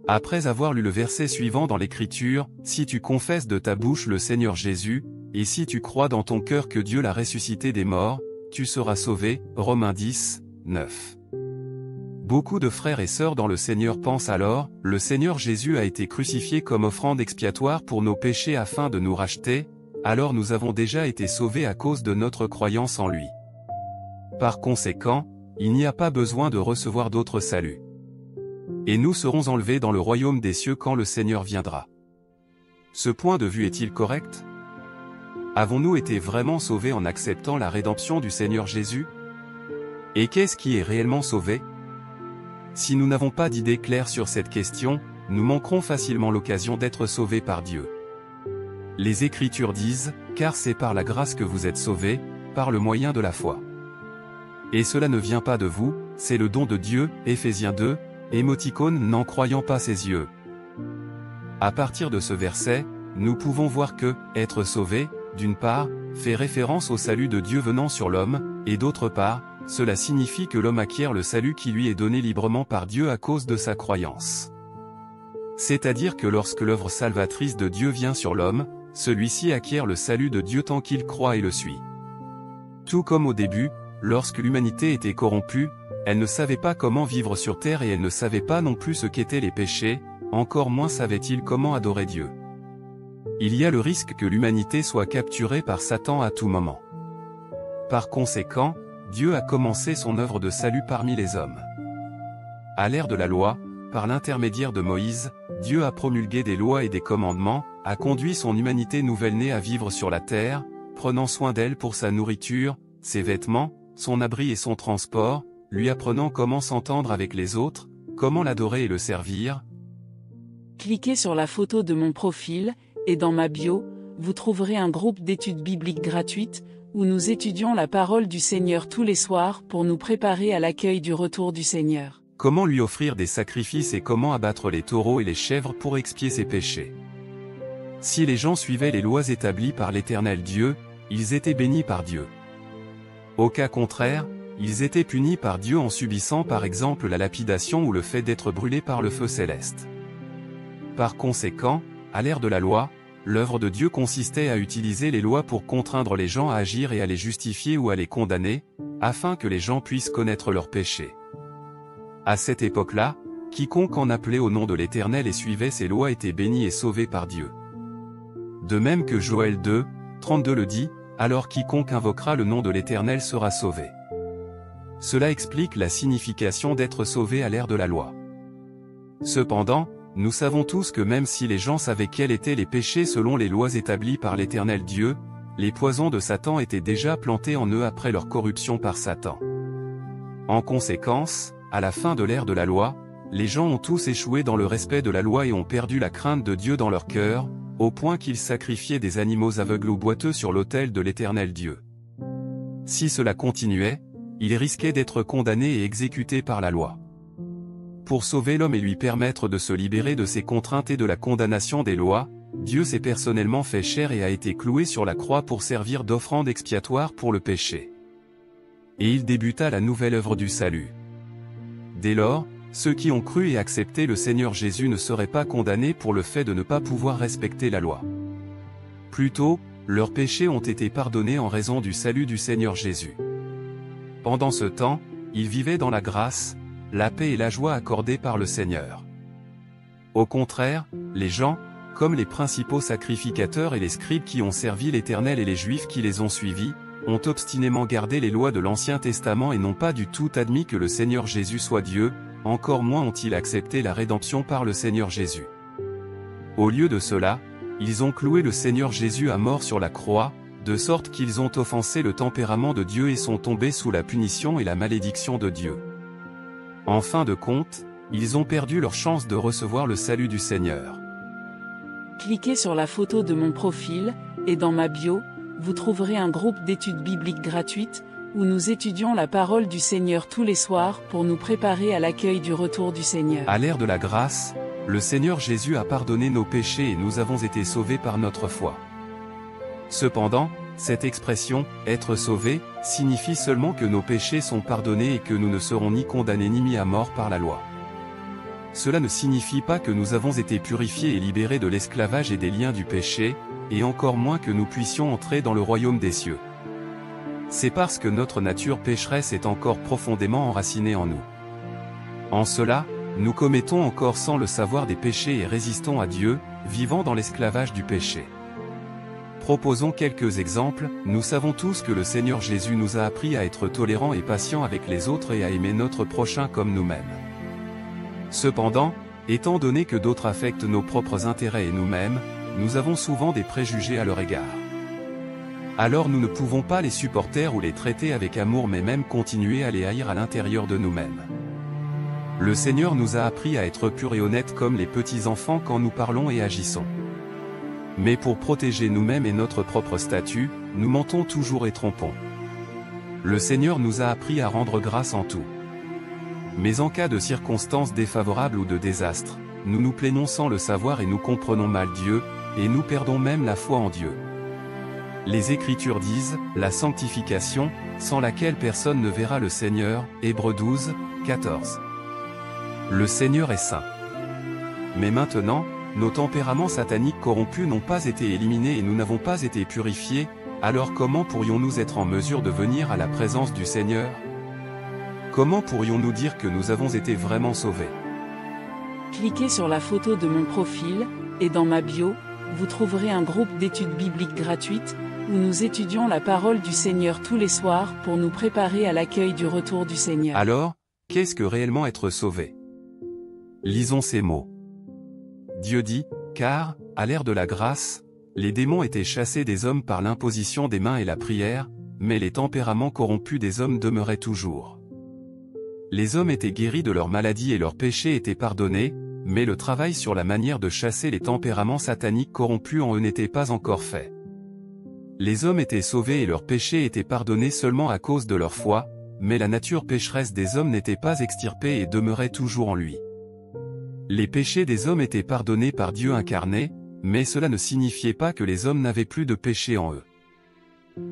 Après avoir lu le verset suivant dans l'Écriture, « Si tu confesses de ta bouche le Seigneur Jésus, et si tu crois dans ton cœur que Dieu l'a ressuscité des morts, tu seras sauvé. » Romains 10, 9. Beaucoup de frères et sœurs dans le Seigneur pensent alors, le Seigneur Jésus a été crucifié comme offrande expiatoire pour nos péchés afin de nous racheter, alors nous avons déjà été sauvés à cause de notre croyance en lui. Par conséquent, il n'y a pas besoin de recevoir d'autre salut. Et nous serons enlevés dans le royaume des cieux quand le Seigneur viendra. Ce point de vue est-il correct? Avons-nous été vraiment sauvés en acceptant la rédemption du Seigneur Jésus? Et qu'est-ce qui est réellement sauvé? Si nous n'avons pas d'idée claire sur cette question, nous manquerons facilement l'occasion d'être sauvés par Dieu. Les Écritures disent, « Car c'est par la grâce que vous êtes sauvés, par le moyen de la foi. Et cela ne vient pas de vous, c'est le don de Dieu. » Éphésiens 2, émoticône n'en croyant pas ses yeux. À partir de ce verset, nous pouvons voir que, être sauvé, d'une part, fait référence au salut de Dieu venant sur l'homme, et d'autre part, cela signifie que l'homme acquiert le salut qui lui est donné librement par Dieu à cause de sa croyance. C'est-à-dire que lorsque l'œuvre salvatrice de Dieu vient sur l'homme, celui-ci acquiert le salut de Dieu tant qu'il croit et le suit. Tout comme au début, lorsque l'humanité était corrompue, elle ne savait pas comment vivre sur terre et elle ne savait pas non plus ce qu'étaient les péchés, encore moins savait-il comment adorer Dieu. Il y a le risque que l'humanité soit capturée par Satan à tout moment. Par conséquent, Dieu a commencé son œuvre de salut parmi les hommes. À l'ère de la loi, par l'intermédiaire de Moïse, Dieu a promulgué des lois et des commandements, a conduit son humanité nouvelle-née à vivre sur la terre, prenant soin d'elle pour sa nourriture, ses vêtements, son abri et son transport, lui apprenant comment s'entendre avec les autres, comment l'adorer et le servir. Cliquez sur la photo de mon profil, et dans ma bio, vous trouverez un groupe d'études bibliques gratuites, où nous étudions la parole du Seigneur tous les soirs pour nous préparer à l'accueil du retour du Seigneur. Comment lui offrir des sacrifices et comment abattre les taureaux et les chèvres pour expier ses péchés. Si les gens suivaient les lois établies par l'Éternel Dieu, ils étaient bénis par Dieu. Au cas contraire, ils étaient punis par Dieu en subissant par exemple la lapidation ou le fait d'être brûlés par le feu céleste. Par conséquent, à l'ère de la loi, l'œuvre de Dieu consistait à utiliser les lois pour contraindre les gens à agir et à les justifier ou à les condamner, afin que les gens puissent connaître leurs péchés. À cette époque-là, quiconque en appelait au nom de l'Éternel et suivait ses lois était béni et sauvé par Dieu. De même que Joël 2, 32 le dit, « Alors quiconque invoquera le nom de l'Éternel sera sauvé. » Cela explique la signification d'être sauvé à l'ère de la loi. Cependant, nous savons tous que même si les gens savaient quels étaient les péchés selon les lois établies par l'Éternel Dieu, les poisons de Satan étaient déjà plantés en eux après leur corruption par Satan. En conséquence, à la fin de l'ère de la loi, les gens ont tous échoué dans le respect de la loi et ont perdu la crainte de Dieu dans leur cœur, au point qu'ils sacrifiaient des animaux aveugles ou boiteux sur l'autel de l'Éternel Dieu. Si cela continuait, ils risquaient d'être condamnés et exécutés par la loi. Pour sauver l'homme et lui permettre de se libérer de ses contraintes et de la condamnation des lois, Dieu s'est personnellement fait chair et a été cloué sur la croix pour servir d'offrande expiatoire pour le péché. Et il débuta la nouvelle œuvre du salut. Dès lors, ceux qui ont cru et accepté le Seigneur Jésus ne seraient pas condamnés pour le fait de ne pas pouvoir respecter la loi. Plutôt, leurs péchés ont été pardonnés en raison du salut du Seigneur Jésus. Pendant ce temps, ils vivaient dans la grâce, la paix et la joie accordées par le Seigneur. Au contraire, les gens, comme les principaux sacrificateurs et les scribes qui ont servi l'Éternel et les Juifs qui les ont suivis, ont obstinément gardé les lois de l'Ancien Testament et n'ont pas du tout admis que le Seigneur Jésus soit Dieu, encore moins ont-ils accepté la rédemption par le Seigneur Jésus. Au lieu de cela, ils ont cloué le Seigneur Jésus à mort sur la croix, de sorte qu'ils ont offensé le tempérament de Dieu et sont tombés sous la punition et la malédiction de Dieu. En fin de compte, ils ont perdu leur chance de recevoir le salut du Seigneur. Cliquez sur la photo de mon profil, et dans ma bio, vous trouverez un groupe d'études bibliques gratuites, où nous étudions la parole du Seigneur tous les soirs pour nous préparer à l'accueil du retour du Seigneur. À l'ère de la grâce, le Seigneur Jésus a pardonné nos péchés et nous avons été sauvés par notre foi. Cependant, cette expression « être sauvé » signifie seulement que nos péchés sont pardonnés et que nous ne serons ni condamnés ni mis à mort par la loi. cela ne signifie pas que nous avons été purifiés et libérés de l'esclavage et des liens du péché, et encore moins que nous puissions entrer dans le royaume des cieux. C'est parce que notre nature pécheresse est encore profondément enracinée en nous. En cela, nous commettons encore sans le savoir des péchés et résistons à Dieu, vivant dans l'esclavage du péché. Proposons quelques exemples. Nous savons tous que le Seigneur Jésus nous a appris à être tolérants et patients avec les autres et à aimer notre prochain comme nous-mêmes. Cependant, étant donné que d'autres affectent nos propres intérêts et nous-mêmes, nous avons souvent des préjugés à leur égard. Alors nous ne pouvons pas les supporter ou les traiter avec amour mais même continuer à les haïr à l'intérieur de nous-mêmes. Le Seigneur nous a appris à être purs et honnêtes comme les petits enfants quand nous parlons et agissons. Mais pour protéger nous-mêmes et notre propre statut, nous mentons toujours et trompons. Le Seigneur nous a appris à rendre grâce en tout. Mais en cas de circonstances défavorables ou de désastre, nous nous plaignons sans le savoir et nous comprenons mal Dieu, et nous perdons même la foi en Dieu. Les Écritures disent, la sanctification, sans laquelle personne ne verra le Seigneur, Hébreux 12, 14. Le Seigneur est saint. Mais maintenant, nos tempéraments sataniques corrompus n'ont pas été éliminés et nous n'avons pas été purifiés, alors comment pourrions-nous être en mesure de venir à la présence du Seigneur? Comment pourrions-nous dire que nous avons été vraiment sauvés? Cliquez sur la photo de mon profil, et dans ma bio, vous trouverez un groupe d'études bibliques gratuites, où nous étudions la parole du Seigneur tous les soirs pour nous préparer à l'accueil du retour du Seigneur. Alors, qu'est-ce que réellement être sauvé? Lisons ces mots. Dieu dit, car, à l'ère de la grâce, les démons étaient chassés des hommes par l'imposition des mains et la prière, mais les tempéraments corrompus des hommes demeuraient toujours. Les hommes étaient guéris de leurs maladies et leurs péchés étaient pardonnés, mais le travail sur la manière de chasser les tempéraments sataniques corrompus en eux n'était pas encore fait. Les hommes étaient sauvés et leurs péchés étaient pardonnés seulement à cause de leur foi, mais la nature pécheresse des hommes n'était pas extirpée et demeurait toujours en lui. Les péchés des hommes étaient pardonnés par Dieu incarné, mais cela ne signifiait pas que les hommes n'avaient plus de péché en eux.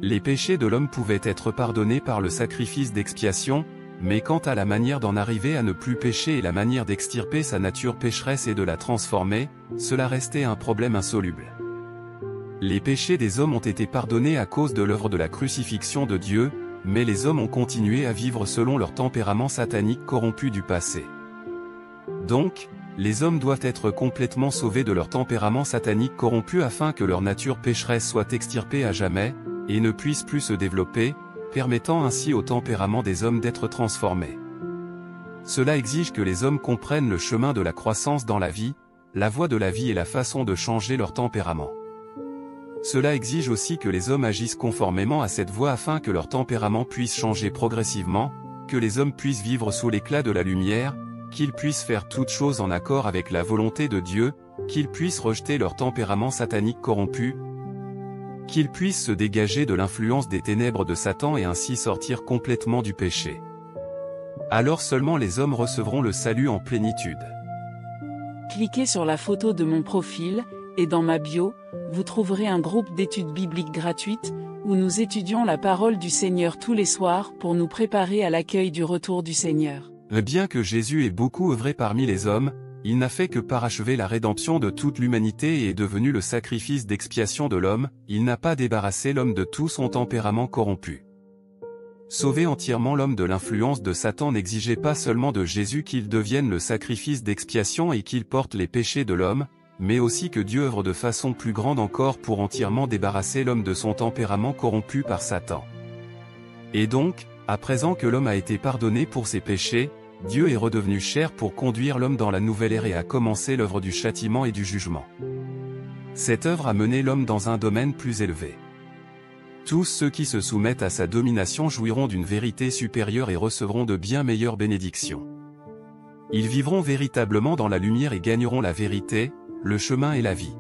Les péchés de l'homme pouvaient être pardonnés par le sacrifice d'expiation, mais quant à la manière d'en arriver à ne plus pécher et la manière d'extirper sa nature pécheresse et de la transformer, cela restait un problème insoluble. Les péchés des hommes ont été pardonnés à cause de l'œuvre de la crucifixion de Dieu, mais les hommes ont continué à vivre selon leur tempérament satanique corrompu du passé. Donc, les hommes doivent être complètement sauvés de leur tempérament satanique corrompu afin que leur nature pécheresse soit extirpée à jamais, et ne puisse plus se développer, permettant ainsi au tempérament des hommes d'être transformés. Cela exige que les hommes comprennent le chemin de la croissance dans la vie, la voie de la vie et la façon de changer leur tempérament. Cela exige aussi que les hommes agissent conformément à cette voie afin que leur tempérament puisse changer progressivement, que les hommes puissent vivre sous l'éclat de la lumière, qu'ils puissent faire toutes choses en accord avec la volonté de Dieu, qu'ils puissent rejeter leur tempérament satanique corrompu, qu'ils puissent se dégager de l'influence des ténèbres de Satan et ainsi sortir complètement du péché. Alors seulement les hommes recevront le salut en plénitude. Cliquez sur la photo de mon profil, et dans ma bio, vous trouverez un groupe d'études bibliques gratuites, où nous étudions la parole du Seigneur tous les soirs pour nous préparer à l'accueil du retour du Seigneur. Bien que Jésus ait beaucoup œuvré parmi les hommes, il n'a fait que parachever la rédemption de toute l'humanité et est devenu le sacrifice d'expiation de l'homme, il n'a pas débarrassé l'homme de tout son tempérament corrompu. Sauver entièrement l'homme de l'influence de Satan n'exigeait pas seulement de Jésus qu'il devienne le sacrifice d'expiation et qu'il porte les péchés de l'homme, mais aussi que Dieu œuvre de façon plus grande encore pour entièrement débarrasser l'homme de son tempérament corrompu par Satan. Et donc, à présent que l'homme a été pardonné pour ses péchés, Dieu est redevenu chair pour conduire l'homme dans la nouvelle ère et a commencé l'œuvre du châtiment et du jugement. Cette œuvre a mené l'homme dans un domaine plus élevé. Tous ceux qui se soumettent à sa domination jouiront d'une vérité supérieure et recevront de bien meilleures bénédictions. Ils vivront véritablement dans la lumière et gagneront la vérité, le chemin et la vie.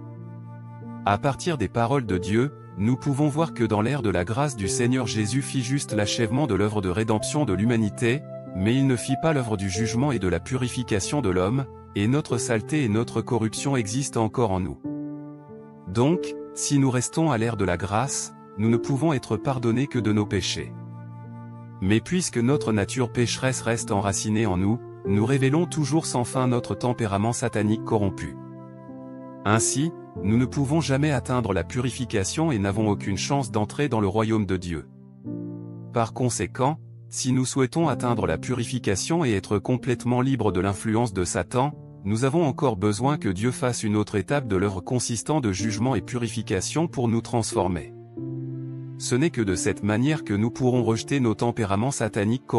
À partir des paroles de Dieu, nous pouvons voir que dans l'ère de la grâce du Seigneur Jésus fit juste l'achèvement de l'œuvre de rédemption de l'humanité, mais il ne fit pas l'œuvre du jugement et de la purification de l'homme, et notre saleté et notre corruption existent encore en nous. Donc, si nous restons à l'ère de la grâce, nous ne pouvons être pardonnés que de nos péchés. Mais puisque notre nature pécheresse reste enracinée en nous, nous révélons toujours sans fin notre tempérament satanique corrompu. Ainsi, nous ne pouvons jamais atteindre la purification et n'avons aucune chance d'entrer dans le royaume de Dieu. Par conséquent, si nous souhaitons atteindre la purification et être complètement libres de l'influence de Satan, nous avons encore besoin que Dieu fasse une autre étape de l'œuvre consistant de jugement et purification pour nous transformer. Ce n'est que de cette manière que nous pourrons rejeter nos tempéraments sataniques corrompus.